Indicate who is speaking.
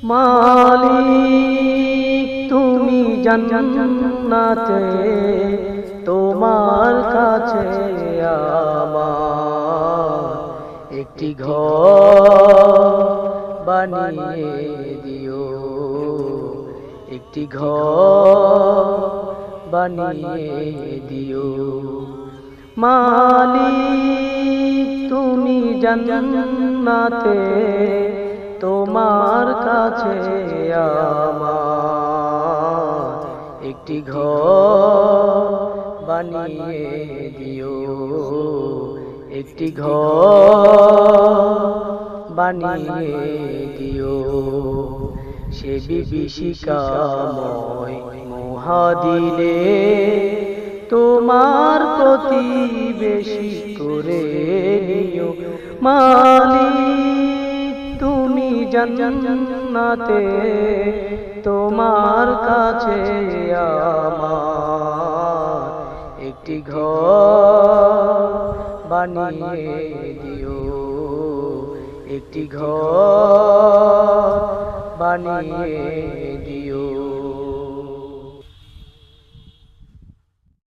Speaker 1: মালিক তুমি জান্নাতে, তোমার কাছে আমার একটি ঘর বানিয়ে দিও, একটি ঘর বানিয়ে দিও। মালিক তুমি জান্নাতে, তোমার কাছে আমার একটি ঘর বানিয়ে দিও, একটি ঘর বানিয়ে দিও। সে বিভীষিকাময় মহাদিনে তোমার প্রতিবেশী করে নিও। মালিক তুমি জান্নাতে, তোমার কাছে আমার একটি ঘর বানিয়ে দিও, একটি ঘর বানিয়ে